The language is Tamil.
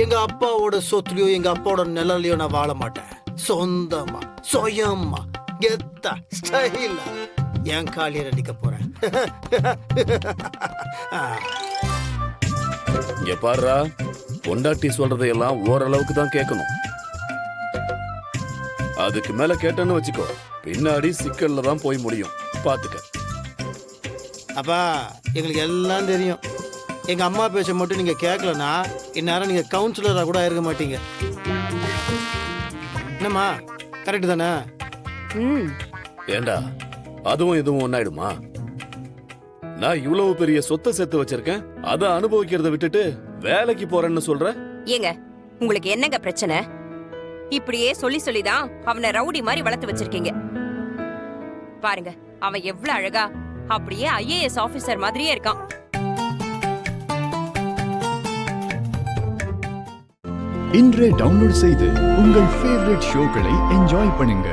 எங்க அப்பாவோட சொத்துலயோ எங்க அப்பாவோட நிழலையோ நான் வாழ மாட்டேன். சொந்தமா சுயமா கெத்தா ஸ்டைலா என் காலியர் அடிக்க போறேன். இங்க பாருடா, பொண்டாட்டி சொல்றதையெல்லாம் ஓரளவுக்கு தான் கேட்கணும். அதுக்கு மேல கேட்டேன்னு வச்சுக்கோ, பின்னாடி சிக்கல்ல தான் போய் முடியும். பாத்துக்க. அப்பா, எங்களுக்கு எல்லாம் தெரியும். எங்க அம்மா பேச்ச மட்டும் நீங்க கேட்கலன்னா இந்நேரம் நீங்க கவுன்சிலரா கூட இருக்க மாட்டீங்க. என்னம்மா, கரெக்ட் தானே? ஏண்டா, அதுவும் இதுவும் ஒன்னாயிடுமா? நான் இவ்வளவு பெரிய சொத்தை சேர்த்து வச்சிருக்கேன், அதை அனுபவிக்கிறத விட்டுட்டு வேலைக்கு போறேன்னு சொல்ற? ஏங்க, உங்களுக்கு என்னங்க பிரச்சனை? இப்படியே சொல்லி சொல்லிதான் அவனை ரவுடி மாதிரி வளர்த்து வச்சிருக்கீங்க. பாருங்க, அவன் எவ்வளவு அழகா அப்படியே IAS ஆபீசர் மாதிரியே இருக்கான். இன்றே டவுன்லோட் செய்து உங்கள் ஃபேவரட் ஷோக்களை என்ஜாய் பண்ணுங்க.